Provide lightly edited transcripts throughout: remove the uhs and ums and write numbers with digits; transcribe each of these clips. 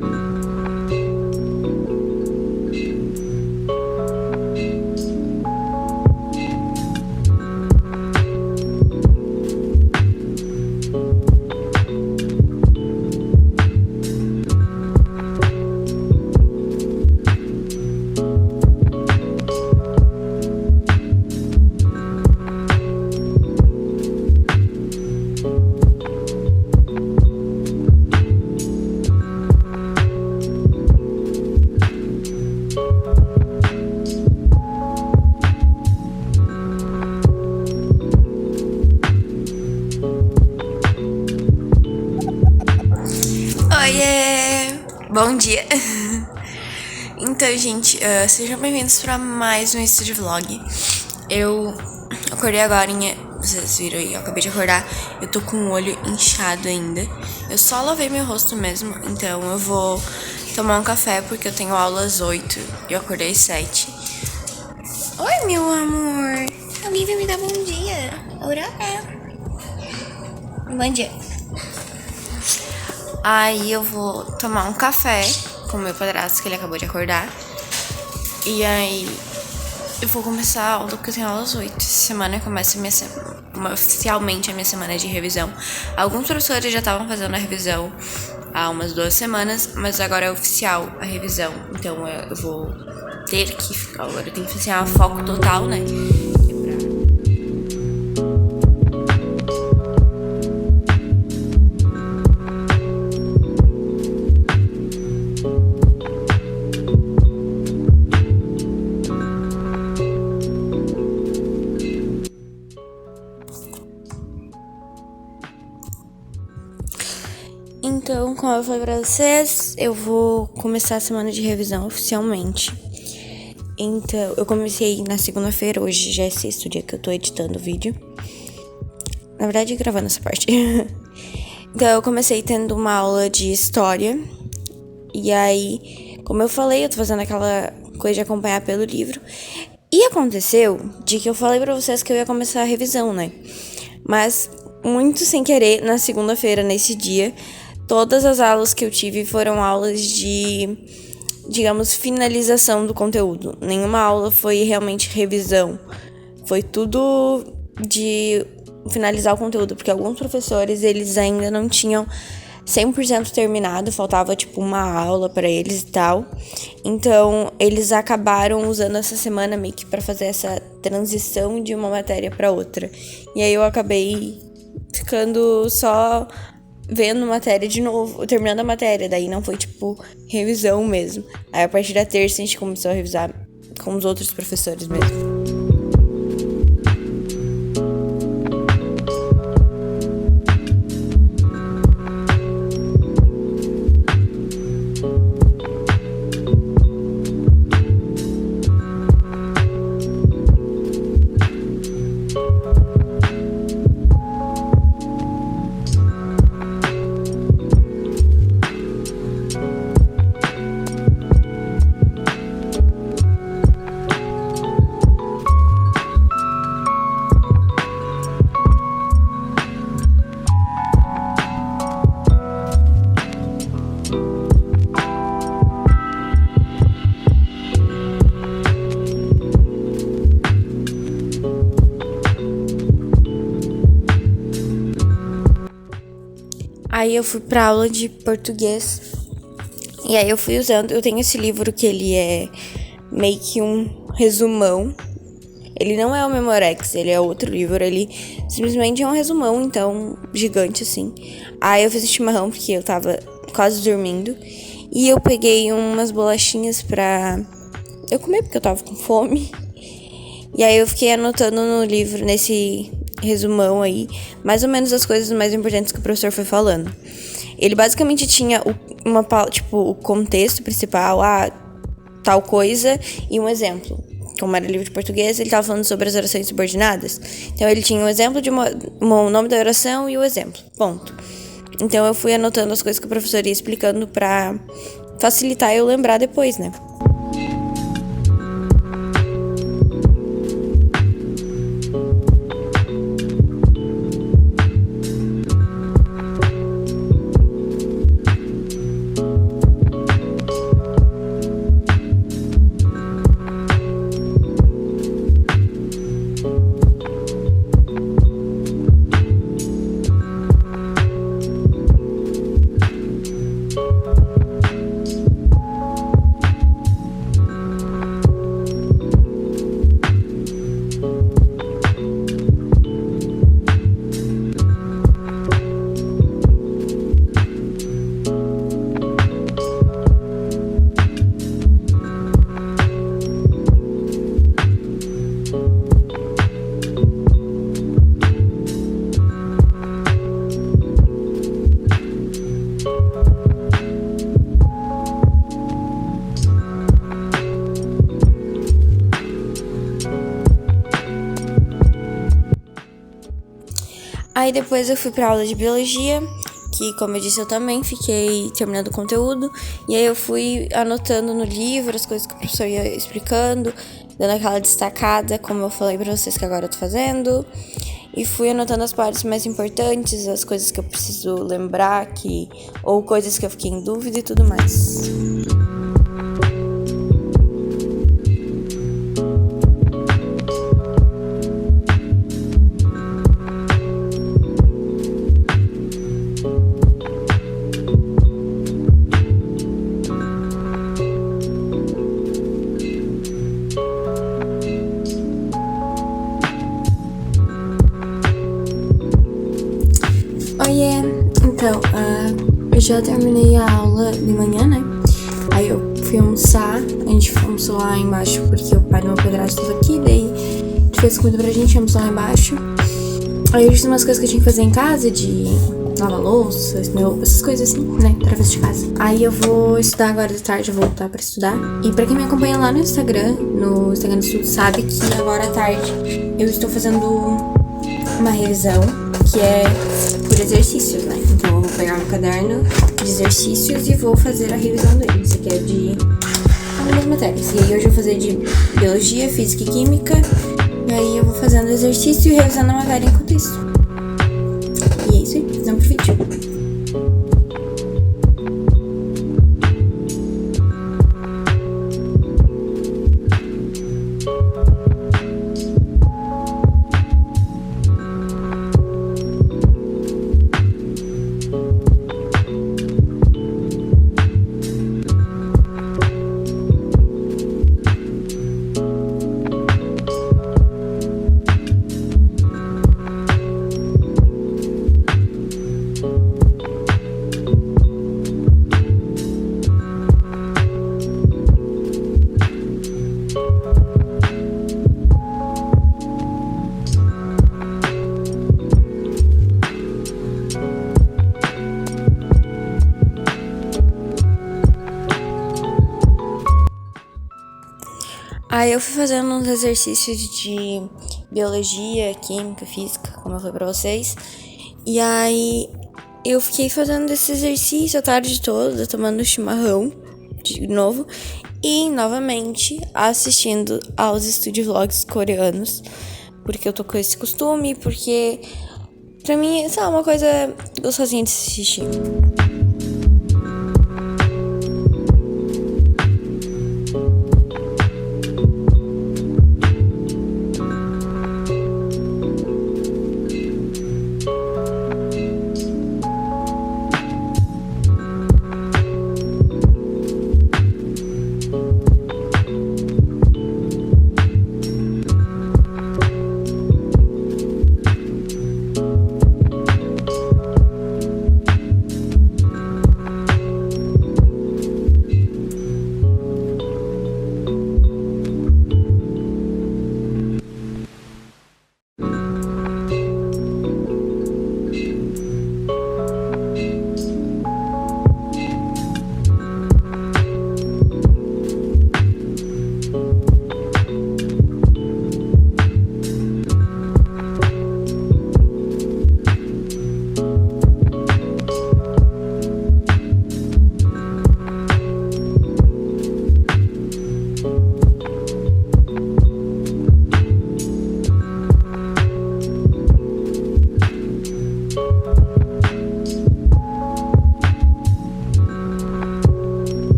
Oiê! Bom dia! Então, gente, sejam bem-vindos para mais um estúdio vlog. Eu acordei agora, vocês viram aí, eu acabei de acordar. Eu tô com o olho inchado ainda. Eu só lavei meu rosto mesmo, então eu vou tomar um café porque eu tenho aula às 8 e eu acordei às 7. Oi, meu amor! Alguém vai me dar bom dia? Aurora! Bom dia! Aí eu vou tomar um café com meu padrasto, que ele acabou de acordar. E aí eu vou começar a aula, porque eu tenho aula às 8. Essa semana começa oficialmente a minha semana de revisão. Alguns professores já estavam fazendo a revisão há umas 2 semanas, mas agora é oficial a revisão. Então eu vou ter que ficar agora. Eu tenho que fazer foco total, né? Então, como eu falei pra vocês, eu vou começar a semana de revisão oficialmente. Então, eu comecei na segunda-feira, hoje já é sexto dia que eu tô editando o vídeo. Na verdade, gravando essa parte. Então, eu comecei tendo uma aula de história. E aí, como eu falei, eu tô fazendo aquela coisa de acompanhar pelo livro. E aconteceu de que eu falei pra vocês que eu ia começar a revisão, né? Mas, muito sem querer, na segunda-feira, nesse dia, todas as aulas que eu tive foram aulas de, digamos, finalização do conteúdo. Nenhuma aula foi realmente revisão. Foi tudo de finalizar o conteúdo, porque alguns professores, eles ainda não tinham 100% terminado, faltava tipo uma aula pra eles e tal. Então, eles acabaram usando essa semana meio que pra fazer essa transição de uma matéria pra outra. E aí eu acabei ficando só vendo matéria de novo, terminando a matéria, daí não foi tipo revisão mesmo. Aí a partir da terça a gente começou a revisar com os outros professores mesmo. Aí eu fui pra aula de português. E aí eu fui usando. Eu tenho esse livro que ele é meio que um resumão. Ele não é o Memorex, ele é outro livro. Ele simplesmente é um resumão, então, gigante assim. Aí eu fiz chimarrão porque eu tava quase dormindo. E eu peguei umas bolachinhas pra eu comer porque eu tava com fome. E aí eu fiquei anotando no livro, nesse resumão aí, mais ou menos as coisas mais importantes que o professor foi falando. Ele basicamente tinha o contexto principal, tal coisa, e um exemplo. Como era livro de português, ele estava falando sobre as orações subordinadas. Então ele tinha um exemplo de o nome da oração e o exemplo. Ponto. Então eu fui anotando as coisas que o professor ia explicando pra facilitar eu lembrar depois, né? Aí depois eu fui pra aula de biologia, que, como eu disse, eu também fiquei terminando o conteúdo. E aí eu fui anotando no livro as coisas que o professor ia explicando, dando aquela destacada, como eu falei pra vocês que agora eu tô fazendo. E fui anotando as partes mais importantes, as coisas que eu preciso lembrar, ou coisas que eu fiquei em dúvida e tudo mais. Oiê, então, eu já terminei a aula de manhã, né? Aí eu fui almoçar, a gente almoçou lá embaixo porque o pai do meu padrasto estava aqui, daí fez comida pra gente, almoçou lá embaixo. Aí eu fiz umas coisas que eu tinha que fazer em casa, de lavar louça, essas coisas assim, né, tarefas de casa. Aí eu vou estudar agora de tarde, eu vou voltar pra estudar. E pra quem me acompanha lá no Instagram do Estudo, sabe que agora à tarde eu estou fazendo uma revisão, que é por exercícios, né? Então eu vou pegar um caderno de exercícios e vou fazer a revisão deles, que é de algumas matérias. E aí hoje eu vou fazer de biologia, física e química. E aí eu vou fazendo exercício e revisando a matéria enquanto isso. E é isso aí, vamos pro vídeo. Aí eu fui fazendo uns exercícios de biologia, química, física, como eu falei pra vocês. E aí eu fiquei fazendo esse exercício a tarde toda, tomando chimarrão de novo. E novamente assistindo aos studio vlogs coreanos. Porque eu tô com esse costume, porque pra mim isso é uma coisa gostosinha de se assistir.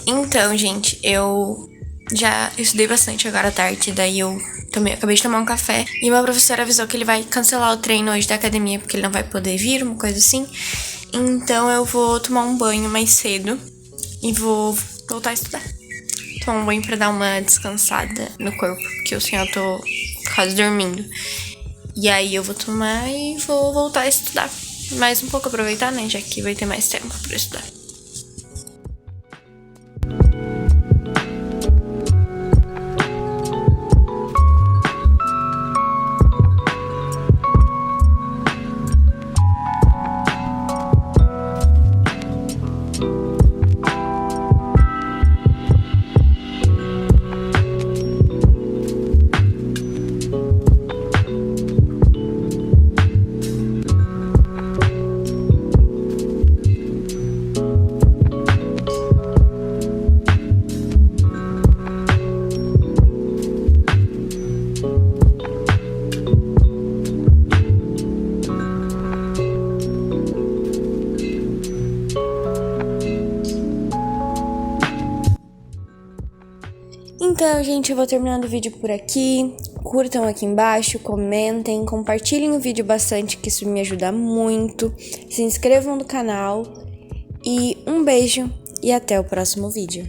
Então, gente, eu já estudei bastante agora à tarde, daí eu acabei de tomar um café. E meu professor avisou que ele vai cancelar o treino hoje da academia, porque ele não vai poder vir, uma coisa assim. Então eu vou tomar um banho mais cedo e vou voltar a estudar. Tomar um banho pra dar uma descansada no corpo, porque eu eu tô quase dormindo. E aí eu vou tomar e vou voltar a estudar. Mais um pouco, aproveitar, né, já que vai ter mais tempo pra estudar. Então, gente, eu vou terminando o vídeo por aqui. Curtam aqui embaixo, comentem, compartilhem o vídeo bastante, que isso me ajuda muito. Se inscrevam no canal. E um beijo e até o próximo vídeo.